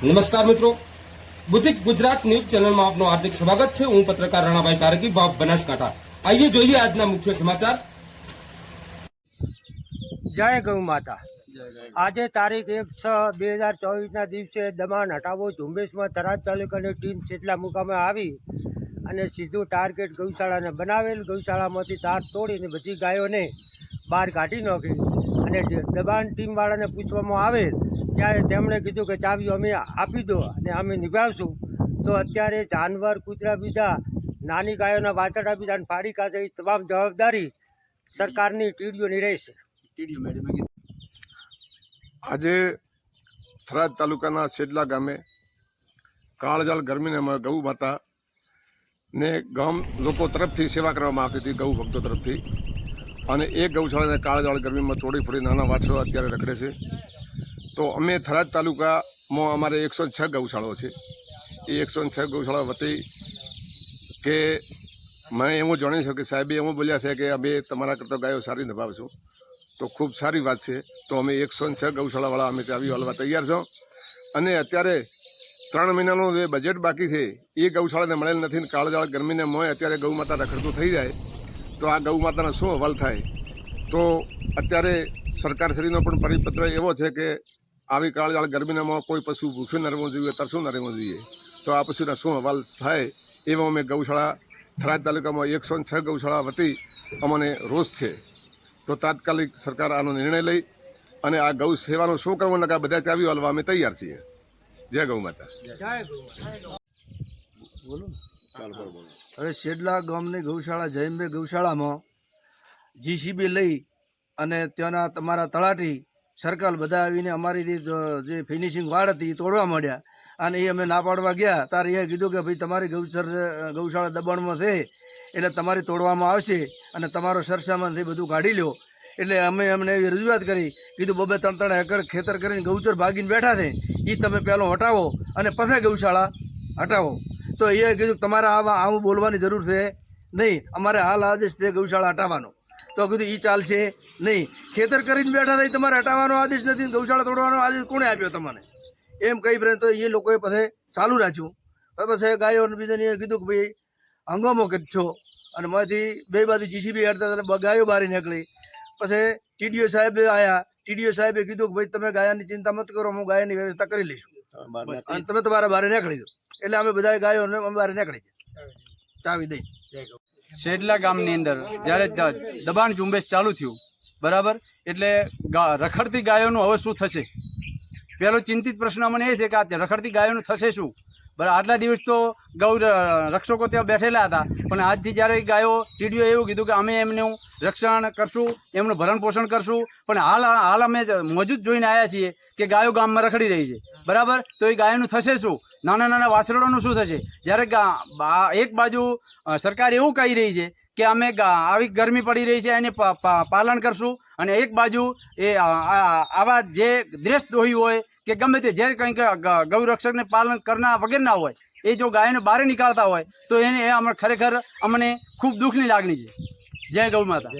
નમસ્કાર મિત્રો, બુદ્ધિક ગુજરાત ન્યૂઝ ચેનલમાં આપનું હાર્દિક સ્વાગત છે। હું પત્રકાર રાણાભાઈ પારકી, વાવ બનાસકાંઠા। આइए જોઈએ આજના મુખ્ય સમાચાર। જય ગૌ માતા। આજે તારીખ 1/6/2024 દિવસે દબાણ હટાવો ઝુંબેશમાં થરાદ તાલુકાની ટીમ સેટલા મુકામે આવી અને સીધું ટાર્ગેટ ગૌશાળાને બનાવેલ। ગૌશાળામાંથી તાર તોડીને બધી ગાયોને બહાર કાઢી નાખી અને દબાણ ટીમવાળાને પૂછવામાં આવેલ ત્યારે તેમણે કીધું કે ચાવી અમે આપી દો અને અમે નિભાવશું। તો અત્યારે જાનવર કૂતરા બીજા નાની ગાયોના વાછરડા બીજા ફાડી કાઢે એ તમામ જવાબદારી સરકારની ટીડીઓની રહેશે। આજે થરાદ તાલુકાના સેડલા ગામે કાળજાળ ગરમીને ગૌ માતા ને ગામ લોકો તરફથી સેવા કરવામાં આવતી હતી, ગૌ ભક્તો તરફથી। અને એ ગૌશાળાને કાળજાળ ગરમીમાં તોડી ફોડી નાના વાછરો અત્યારે રખડે છે। તો અમે થરાદ તાલુકામાં અમારે 106 ગૌશાળાઓ છે। એ 106 ગૌશાળા વતી કે મેં એવું જાણ્યું છે કે સાહેબે એવું બોલ્યા છે કે અમે તમારા કરતાં ગાયો સારી નિભાવશું। તો ખૂબ સારી વાત છે। તો અમે 106 ગૌશાળાવાળા અમે ચાવી વાળવા તૈયાર છો। અને અત્યારે 3 મહિનાનું જે બજેટ બાકી છે એ ગૌશાળાને મળેલ નથી। કાળજાળ ગરમીને મોય અત્યારે ગૌ માતા રખડતું થઈ જાય તો આ ગૌ માતાનો શું અહેવાલ થાય? તો અત્યારે સરકારશ્રીનો પણ પરિપત્ર એવો છે કે આવી કાળજાળ ગરમીનામાં કોઈ પશુ ભૂખ્યું ન રહેવું જોઈએ, તરસું ન રહેવું જોઈએ। તો આ પશુના શું અહેવાલ થાય એવો અમે ગૌશાળા થરાદ તાલુકામાં 106 ગૌશાળા વતી અમને રોષ છે। તો તાત્કાલિક સરકાર આનો નિર્ણય લઈ અને આ ગૌ સેવાનું શું કરવું નકા બધા ચાવી વાળવા અમે તૈયાર છીએ। જય ગૌ માતા। હવે સેડલા ગામની ગૌશાળા જયંબે ગૌશાળામાં જીસીબી લઈ અને ત્યાંના તમારા તળાટી સર્કલ બધા આવીને અમારી જે ફિનિશિંગ વાડ હતી એ તોડવા માંડ્યા। અને એ અમે ના પાડવા ગયા ત્યારે એ કીધું કે ભાઈ તમારી ગૌશાળા દબાણમાં છે એટલે તમારી તોડવામાં આવશે અને તમારો સરસામાનથી બધું કાઢી લો। એટલે અમે એમને એવી રજૂઆત કરી, કીધું 2-3 એકર ખેતર કરીને ગૌચર ભાગીને બેઠા છે એ તમે પહેલો હટાવો અને પછી ગૌશાળા હટાવો। તો એ કીધું તમારે આવું બોલવાની જરૂર છે નહીં, અમારે હાલ આદેશ છે ગૌશાળા હટાવવાનો। તો કીધું એ ચાલશે નહીં, ખેતર કરીને બેઠા થાય તમારે હટાવવાનો આદેશ નથી, ગૌશાળા તોડવાનો આદેશ કોણે આપ્યો તમને? એમ કહી તો એ લોકોએ પછી ચાલુ રાખ્યું। પછી ગાયો બીજાને કીધું કે ભાઈ હંગામો કરશો અને માંથી બે બાજુ જીસીબી હેડતા ગાયો બહાર નીકળી। પછી ટીડીઓ સાહેબ આવ્યા, ટીડીઓ સાહેબે કીધું કે ભાઈ તમે ગાયાની ચિંતા મત કરો, હું ગાયાની વ્યવસ્થા કરી લઈશું અને તમે તમારા બહાર નીકળી દો। એટલે અમે બધા ગાયોને બહાર નીકળી ચાવી દઈ। સેડલા ગામની અંદર જ્યારે દબાણ ઝુંબેશ ચાલુ થયું બરાબર, એટલે રખડતી ગાયોનું હવે શું થશે? પહેલો ચિંતિત પ્રશ્ન મને એ છે કે આ રખડતી ગાયોનું થશે શું? બરાબર, આટલા દિવસ તો ગૌ રક્ષકો ત્યાં બેઠેલા હતા, પણ આજથી જ્યારે ગાયો ટીડીઓ એવું કીધું કે અમે એમનું રક્ષણ કરશું, એમનું ભરણ પોષણ કરશું, પણ હાલ અમે મોજૂદ જોઈને આવ્યા છીએ કે ગાયો ગામમાં રખડી રહી છે બરાબર। તો એ ગાયોનું થશે શું? નાના નાના વાછરડોનું શું થશે? જ્યારે એક બાજુ સરકાર એવું કહી રહી છે કે અમે આવી ગરમી પડી રહી છે એને પાલન કરશું, અને એક બાજુ એ આવા જે દ્રેશ દોહી હોય કે ગમે તે જે કંઈક ગૌરક્ષકને પાલન કરનાર વગેરેના હોય એ જો ગાયને બહાર નીકાળતા હોય તો એને ખરેખર અમને ખૂબ દુઃખની લાગણી છે। જય ગૌ માતા।